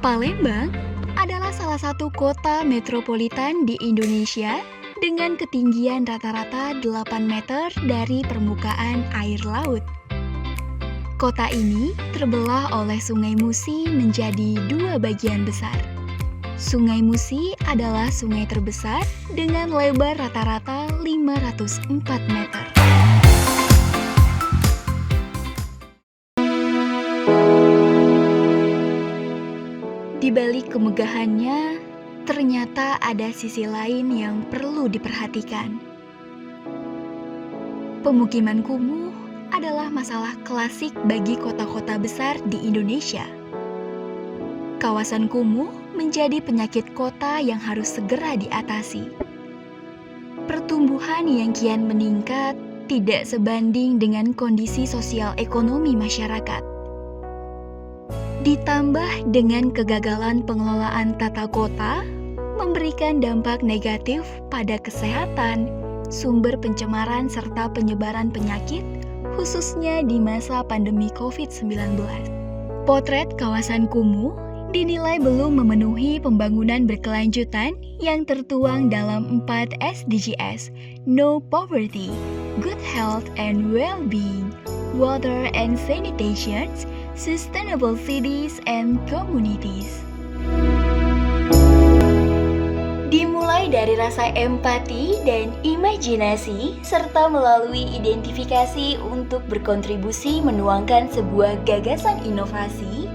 Palembang adalah salah satu kota metropolitan di Indonesia dengan ketinggian rata-rata 8 meter dari permukaan air laut. Kota ini terbelah oleh Sungai Musi menjadi dua bagian besar. Sungai Musi adalah sungai terbesar dengan lebar rata-rata 504 meter. Di balik kemegahannya, ternyata ada sisi lain yang perlu diperhatikan. Pemukiman kumuh adalah masalah klasik bagi kota-kota besar di Indonesia. Kawasan kumuh menjadi penyakit kota yang harus segera diatasi. Pertumbuhan yang kian meningkat tidak sebanding dengan kondisi sosial ekonomi masyarakat. Ditambah dengan kegagalan pengelolaan tata kota, memberikan dampak negatif pada kesehatan, sumber pencemaran serta penyebaran penyakit, khususnya di masa pandemi COVID-19. Potret kawasan kumuh dinilai belum memenuhi pembangunan berkelanjutan yang tertuang dalam 4 SDGs, No Poverty, Good Health and Well-being, Water and Sanitation, Sustainable Cities and Communities. Dimulai dari rasa empati dan imajinasi, serta melalui identifikasi untuk berkontribusi menuangkan sebuah gagasan inovasi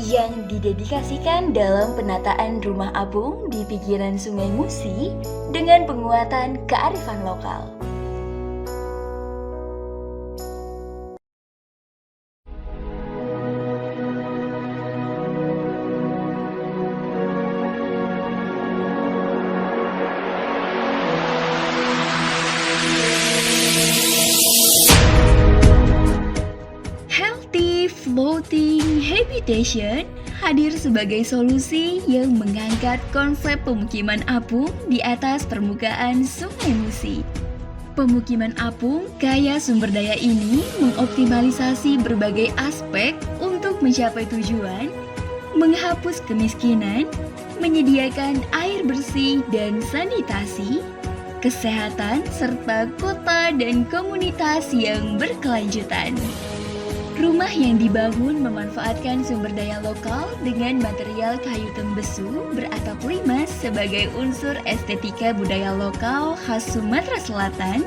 yang didedikasikan dalam penataan rumah apung di pinggiran Sungai Musi dengan penguatan kearifan lokal. Floating Habitation hadir sebagai solusi yang mengangkat konsep pemukiman apung di atas permukaan Sungai Musi. Pemukiman apung kaya sumber daya ini mengoptimalisasi berbagai aspek untuk mencapai tujuan, menghapus kemiskinan, menyediakan air bersih dan sanitasi, kesehatan, serta kota dan komunitas yang berkelanjutan. Rumah yang dibangun memanfaatkan sumber daya lokal dengan material kayu tembesu beratap limas sebagai unsur estetika budaya lokal khas Sumatera Selatan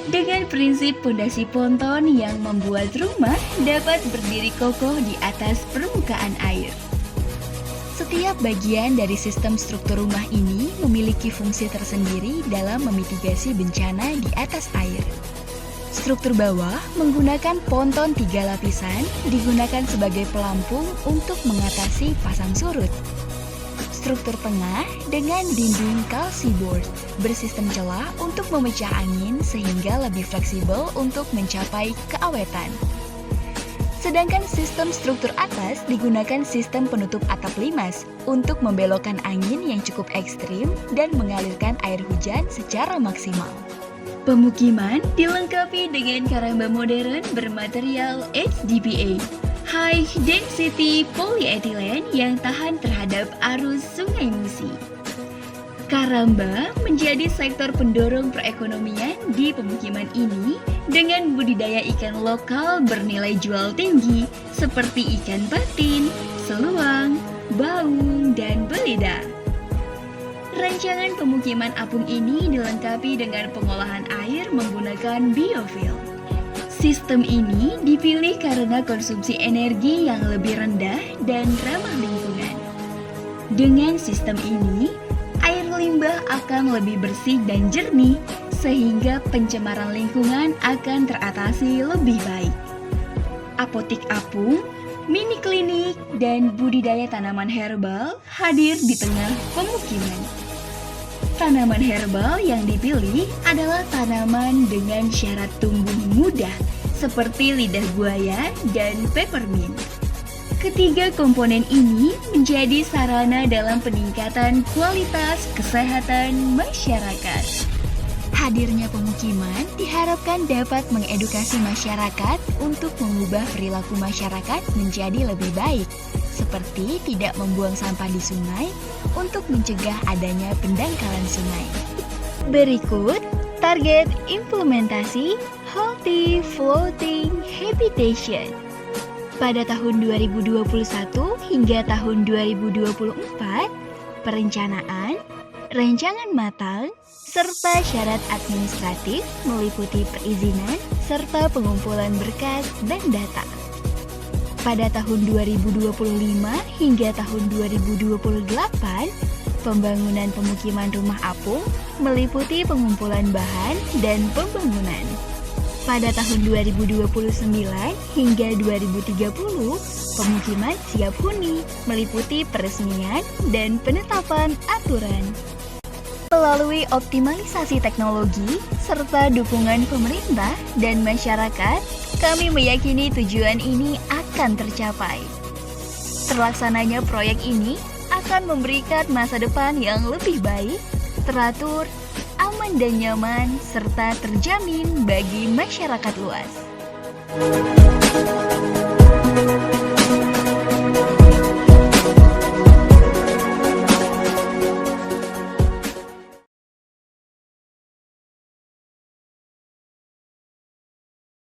dengan prinsip pondasi ponton yang membuat rumah dapat berdiri kokoh di atas permukaan air. Setiap bagian dari sistem struktur rumah ini memiliki fungsi tersendiri dalam memitigasi bencana di atas air. Struktur bawah menggunakan ponton 3 lapisan digunakan sebagai pelampung untuk mengatasi pasang surut. Struktur tengah dengan dinding kalsiboard bersistem celah untuk memecah angin sehingga lebih fleksibel untuk mencapai keawetan. Sedangkan sistem struktur atas digunakan sistem penutup atap limas untuk membelokkan angin yang cukup ekstrim dan mengalirkan air hujan secara maksimal. Pemukiman dilengkapi dengan karamba modern bermaterial HDPE, High Density Polyethylene yang tahan terhadap arus Sungai Musi. Karamba menjadi sektor pendorong perekonomian di pemukiman ini dengan budidaya ikan lokal bernilai jual tinggi seperti ikan patin, seluang, baung, dan belida. Rancangan pemukiman apung ini dilengkapi dengan pengolahan air menggunakan biofuel. Sistem ini dipilih karena konsumsi energi yang lebih rendah dan ramah lingkungan. Dengan sistem ini, air limbah akan lebih bersih dan jernih, sehingga pencemaran lingkungan akan teratasi lebih baik. Apotik apung, mini klinik, dan budidaya tanaman herbal hadir di tengah pemukiman. Tanaman herbal yang dipilih adalah tanaman dengan syarat tumbuh mudah seperti lidah buaya dan peppermint. Ketiga komponen ini menjadi sarana dalam peningkatan kualitas kesehatan masyarakat. Hadirnya pemukiman diharapkan dapat mengedukasi masyarakat untuk mengubah perilaku masyarakat menjadi lebih baik, seperti tidak membuang sampah di sungai untuk mencegah adanya pendangkalan sungai. Berikut target implementasi Healthy Floating Habitation. Pada tahun 2021 hingga tahun 2024, perencanaan, rancangan matang, serta syarat administratif meliputi perizinan serta pengumpulan berkas dan data. Pada tahun 2025 hingga tahun 2028, pembangunan pemukiman rumah apung meliputi pengumpulan bahan dan pembangunan. Pada tahun 2029 hingga 2030, pemukiman siap huni meliputi peresmian dan penetapan aturan. Melalui optimalisasi teknologi serta dukungan pemerintah dan masyarakat, kami meyakini tujuan ini akan tercapai. Terlaksananya proyek ini akan memberikan masa depan yang lebih baik, teratur, aman dan nyaman, serta terjamin bagi masyarakat luas.